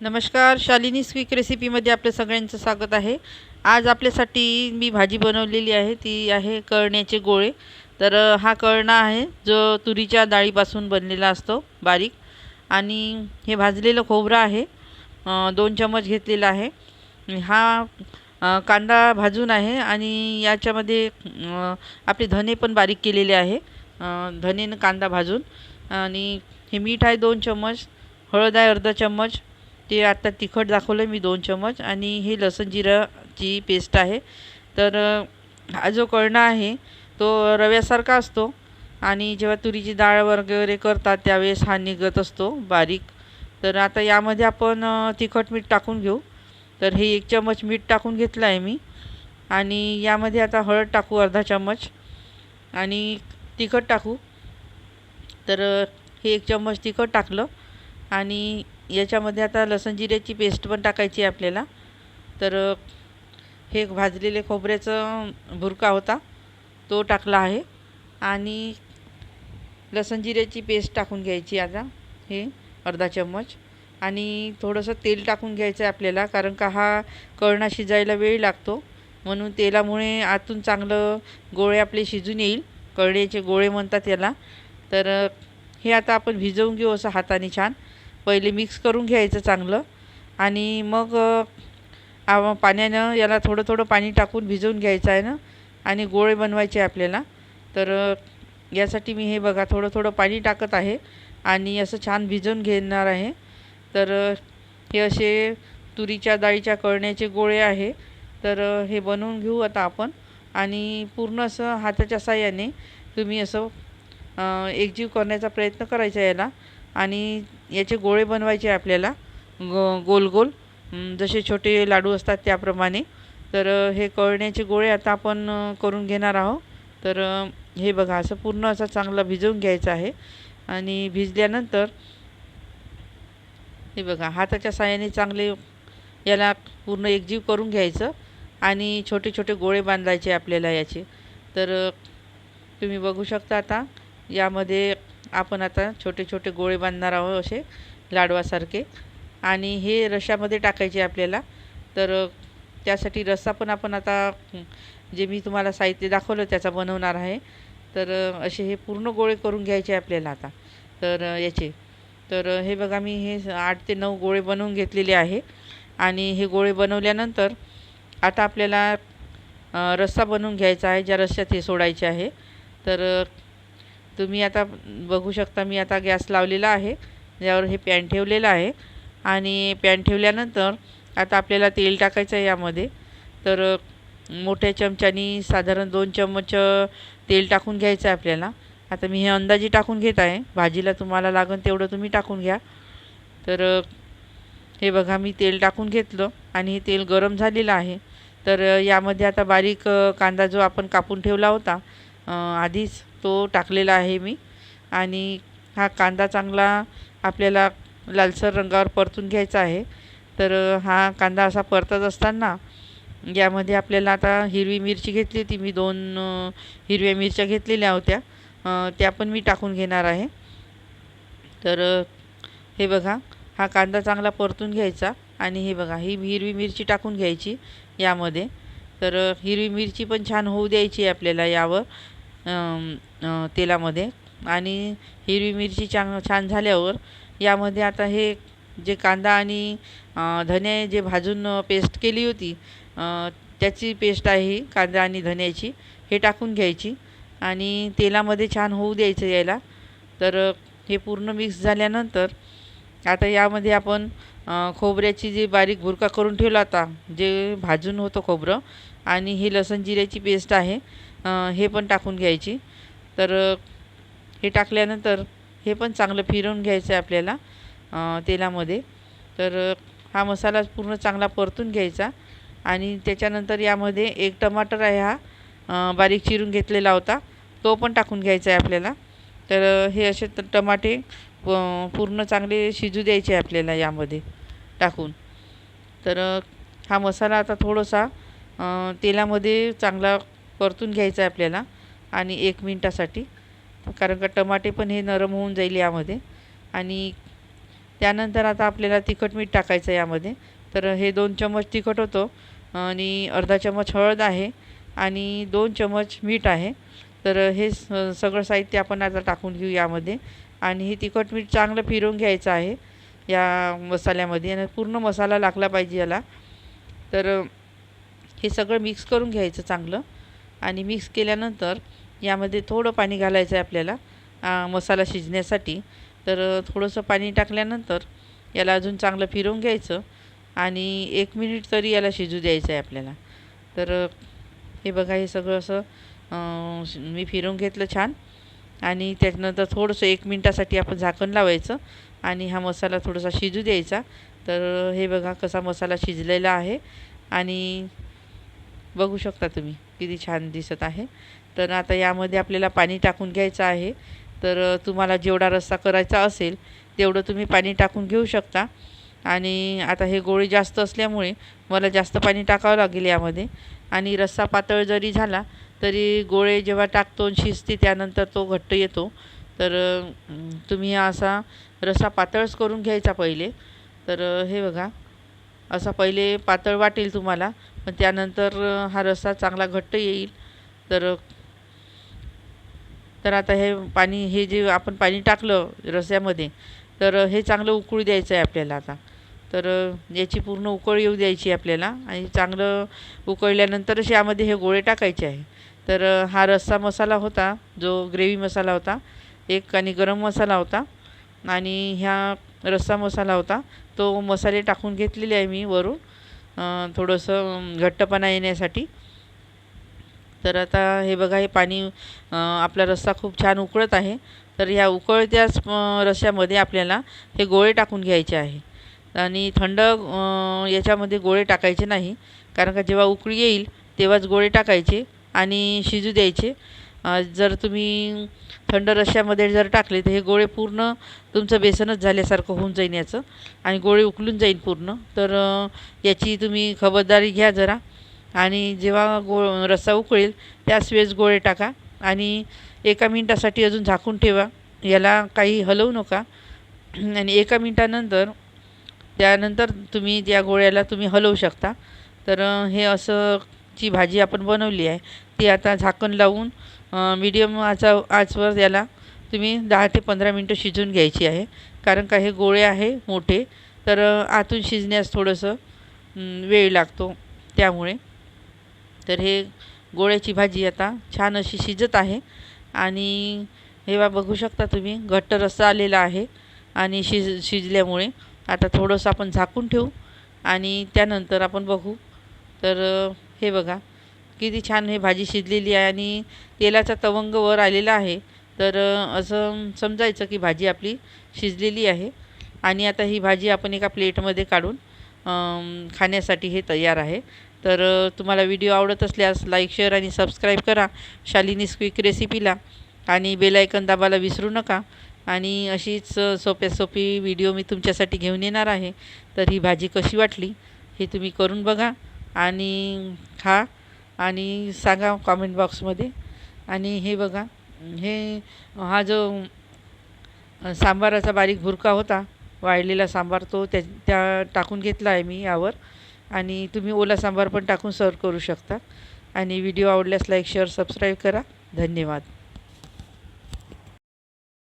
नमस्कार, शालिनी क्विक रेसिपीमध्ये आपल्या सगळ्यांचं स्वागत आहे। आज आपल्यासाठी मी भाजी बनवलेली आहे, ती आहे कळण्याचे गोळे। तर हा कळणा आहे जो तुरीच्या डाळीपासून बनलेला असतो बारीक। आणि हे भाजलेलं खोबरं आहे, 2 चम्मच घेतलेला आहे। हा कांदा भाजून आहे आणि याच्यामध्ये आपले धने पण बारीक केलेले आहे, धने आणि कांदा भाजून। आणि हे मीठ आहे 2 चम्मच, हळद आहे अर्धा चम्मच, ते आता तिखट दाखवलं मी 2 चम्मच। आणि हे लसूण जिराची पेस्ट आहे। तर हा जो कळणा आहे तो रव्यासारखा असतो आणि जेव्हा तुरीची डाळ वगैरे करतात त्यावेळेस हा निघत असतो बारीक। तर आता यामध्ये आपण तिखट मीठ टाकून घेऊ। तर हे 1 चम्मच मीठ टाकून घेतलं आहे मी। आणि यामध्ये आता हळद टाकू अर्धा चम्मच आणि तिखट टाकू। तर हे 1 चम्मच तिखट टाकलं आणि याच्यामध्ये आता लसूण जिऱ्याची पेस्ट पण टाकायची आहे आपल्याला। तर हे भाजलेले खोबऱ्याचं भुर्का होता तो टाकला आहे आणि लसूण जिऱ्याची पेस्ट टाकून घ्यायची आता, हे अर्धा चम्मच। आणि थोडंसं तेल टाकून घ्यायचं आहे आपल्याला, कारण का हा कळणा शिजायला वेळ लागतो, म्हणून तेलामुळे आतून चांगलं गोळे आपले शिजून येईल, कळण्याचे गोळे म्हणतात याला। तर हे आता आपण भिजवून घेऊ असं हाताने छान, पहिले मिक्स करून घ्यायचं चांगलं आणि मग पाण्यानं याला थोडं थोडं पाणी टाकून भिजवून घ्यायचं आहे ना, आणि गोळे बनवायचे आपल्याला। तर यासाठी मी हे बघा थोडं थोडं पाणी टाकत आहे आणि असं छान भिजवून घेणार आहे। तर हे असे तुरीच्या डाळीच्या कळण्याचे गोळे आहे। तर हे बनवून घेऊ आता आपण आणि पूर्ण असं हाताच्या साहाय्याने तुम्ही असं एकजीव करण्याचा प्रयत्न करायचा याला। आणि याचे गोळे बनवायचे आपल्याला गोल गोल, जसे छोटे लाडू असतात त्याप्रमाणे। तर हे कळण्याचे गोळे आता आपण करून घेणार आहोत। तर हे बघा असं पूर्ण असं चांगलं भिजवून घ्यायचं आहे आणि भिजल्यानंतर हे बघा हाताच्या साहाय्याने चांगले याला पूर्ण एकजीव करून घ्यायचं आणि छोटे छोटे गोळे बांधायचे आपल्याला याचे। तर तुम्ही बघू शकता आता यामध्ये आपण आता छोटे छोटे गोळे बांधणार आहोत असे लाडवासारखे, आणि हे रश्श्यामध्ये टाकायचे आपल्याला। तर त्यासाठी रस्सा पण आपण आता जे मी तुम्हाला साहित्य दाखवलं त्याचा बनवणार आहे। तर असे हे पूर्ण गोळे करून घ्यायचे आपल्याला आता। तर याचे तर हे बघा मी हे 8 ते 9 गोळे बनवून घेतलेले आहे। आणि हे गोळे बनवल्यानंतर आता आपल्याला रस्सा बनवून घ्यायचा आहे, ज्या रश्श्यात हे सोडायचे आहे। तर तुम्ही आता बघू शकता मी आता गॅस लावलेला आहे, यावर हे पॅन ठेवलेलं आहे आणि पॅन ठेवल्यानंतर आता आपल्याला तेल टाकायचं आहे यामध्ये। तर मोठ्या चमच्यानी साधारण 2 चम्मच तेल टाकून घ्यायचं आहे आपल्याला। आता मी हे अंदाजे टाकून घेत आहे, भाजीला तुम्हाला लागेल तेवढं तुम्ही टाकून घ्या। तर हे बघा मी तेल टाकून घेतलं आणि हे तेल गरम झालेलं आहे। तर यामध्ये आता बारीक कांदा जो आपण कापून ठेवला होता आधीच तो टाकलेला आहे मी। आणि हा कांदा चांगला आपल्याला लालसर रंगावर परतून घ्यायचा आहे। तर हा कांदा असा परतत असताना यामध्ये आपल्याला आता हिरवी मिरची घेतली होती मी, 2 हिरव्या मिरच्या घेतलेल्या होत्या, त्या पण मी टाकून घेणार आहे। तर हे बघा हा कांदा चांगला परतून घ्यायचा आणि हे बघा ही हिरवी मिरची टाकून घ्यायची यामध्ये। तर हिरवी मिरची पण छान होऊ द्यायची आहे आपल्याला यावर तेलामध्ये। आणि हिरवी मिरची छान झाल्यावर यामध्ये आता हे जे कांदा आणि धने जे भाजून पेस्ट केली होती त्याची पेस्ट आहे ही कांदा आणि धन्याची, हे टाकून घ्यायची आणि तेलामध्ये छान होऊ द्यायचं याला। तर हे पूर्ण मिक्स झाल्यानंतर आता यामध्ये आपण खोबऱ्याची जी बारीक भुर्का करून ठेवला होता, जे भाजून होतं खोबरं, आणि ही लसूण जिऱ्याची पेस्ट आहे हे पण टाकून घ्यायची। तर हे टाकल्यानंतर हे पण चांगलं फिरवून घ्यायचं आहे आपल्याला तेलामध्ये। तर हा मसाला पूर्ण चांगला परतून घ्यायचा आणि त्याच्यानंतर यामध्ये 1 टमाटर आहे हा बारीक चिरून घेतलेला होता, तो पण टाकून घ्यायचा आहे आपल्याला। तर हे असे टमाटे पूर्ण चांगले शिजू द्यायचे आपल्याला यामध्ये टाकून। तर हा मसाला आता थोडासा तेलामध्ये चांगला परतून घ्यायचा आहे आपल्याला आणि 1 मिनिटासाठी, कारण का टमाटे पण हे नरम होऊन जाईल यामध्ये। आणि त्यानंतर आता आपल्याला तिखट मीठ टाकायचं यामध्ये. तर हे 2 चम्मच तिखट होतं आणि अर्धा चम्मच हळद आहे आणि 2 चम्मच मीठ आहे. तर हे सगळं साहित्य आपण आता टाकून घेऊ यामध्ये आणि हे तिखट मीठ चांगलं फिरवून घ्यायचं आहे या मसाल्यामध्ये आणि पूर्ण मसाला लागला पाहिजे याला. तर हे सगळं मिक्स करून घ्यायचं चांगलं आणि मिक्स केल्यानंतर यामध्ये थोडं पाणी घालायचं आहे आपल्याला मसाला शिजण्यासाठी. तर थोडंसं पाणी टाकल्यानंतर याला अजून चांगलं फिरवून घ्यायचं आणि 1 मिनिट तरी याला शिजू द्यायचं आहे आपल्याला. तर हे बघा हे सगळं असं मी फिरवून घेतलं छान आणि त्याच्यानंतर थोडंसं 1 मिनिटासाठी आपण झाकण लावायचं आणि हा मसाला थोडासा शिजू द्यायचा. तर हे बघा कसा मसाला शिजलेला आहे आणि बघू शकता तुम्ही किती छान दिसत आहे. तर आता यामध्ये आपल्याला पाणी टाकून घ्यायचं आहे. तर तुम्हाला जेवढा रस्सा करायचा असेल तेवढं तुम्ही पाणी टाकून घेऊ शकता आणि आता हे गोळे जास्त असल्यामुळे मला जास्त पाणी टाकावं लागेल यामध्ये आणि रस्सा पातळ जरी झाला तरी गोळे जेव्हा टाकतो शिजते त्यानंतर तो घट्ट येतो. तर तुम्ही असा रस्सा पातळच करून घ्यायचा पहिले. तर हे बघा असा पहिले पातळ वाटेल तुम्हाला पण त्यानंतर हा रस्सा चांगला घट्ट येईल. तर तर आता हे जे आपण पाणी टाकलं रस्स्यामध्ये तर हे चांगलं उकळू द्यायचं आहे आपल्याला आता. तर याची पूर्ण उकळ येऊ द्यायची आपल्याला आणि चांगलं उकळल्यानंतरच यामध्ये हे गोळे टाकायचे आहे. तर हा रस्सा मसाला होता जो ग्रेव्ही मसाला होता एक आणि गरम मसाला होता आणि ह्या रस्सा मसाला होता तो मसाले टाकून घेतलेले आहे मी वरून थोडंसं घट्टपणा येण्यासाठी. तर आता हे बघा हे पाणी आपला रस्सा खूप छान उकळत आहे. तर ह्या उकळत्याच रश्श्यामध्ये आपल्याला हे गोळे टाकून घ्यायचे आहे आणि थंड याच्यामध्ये गोळे टाकायचे नाही कारण का जेव्हा उकळी येईल तेव्हाच गोळे टाकायचे आणि शिजू द्यायचे. जर तुम्ही थंड रश्श्यामध्ये जर टाकले तर हे गोळे पूर्ण तुमचं बेसनच झाल्यासारखं होऊन जाईल याचं आणि गोळे उकलून जाईल पूर्ण. तर याची तुम्ही खबरदारी घ्या जरा आणि जेव्हा रस्सा उकळेल त्याच वेळेस गोळे टाका आणि 1 मिनिटासाठी अजून झाकून ठेवा. याला काही हलवू नका आणि 1 मिनिटानंतर त्यानंतर तुम्ही त्या गोळ्याला तुम्ही हलवू शकता. तर हे असं ची भाजी आपण बनवली आहे ती आता झाकण लावून मीडियम आचवर याला तुम्ही 10 ते 15 मिनटं शिजवून घ्यायची आहे कारण का हे गोळे आहे मोठे. तर आतून शिजण्यास थोडंसं वेळ लागतो त्यामुळे. तर हे गोळ्याची भाजी आता छान अशी शिजत आहे आणि हे बघू शकता तुम्ही घट्ट रस्सा आलेला आहे आणि शिजल्यामुळे आता थोडंसं आपण झाकून ठेवू आणि त्यानंतर आपण बघू. तर हे बघा किती छान हे भाजी शिजलेली आहे आणि तेलाचा तवंग वर आलेला आहे. तर असं समजायचं की भाजी आपली शिजलेली आहे आणि आता ही भाजी आपण एका प्लेटमध्ये काढून खाण्यासाठी हे तयार आहे. तर तुम्हाला व्हिडिओ आवडत असल्यास लाईक शेअर आणि सबस्क्राईब करा शालिनीज क्विक रेसिपीला आणि बेल आयकॉन दाबायला विसरू नका. आणि अशीच सोपी व्हिडिओ मी तुमच्यासाठी घेऊन येणार आहे. तर ही भाजी कशी वाटली हे तुम्ही करून बघा आणि खा आणि सांगा कॉमेंट बॉक्समध्ये. आणि हे बघा हा जो सांबाराचा बारीक भुर्का होता वाळलेला सांबार तो त्या टाकून घेतला आहे मी यावर आणि तुम्ही ओला सांबार पण टाकून सर्व करू शकता. आणि व्हिडिओ आवडल्यास लाईक शेअर सबस्क्राईब करा. धन्यवाद.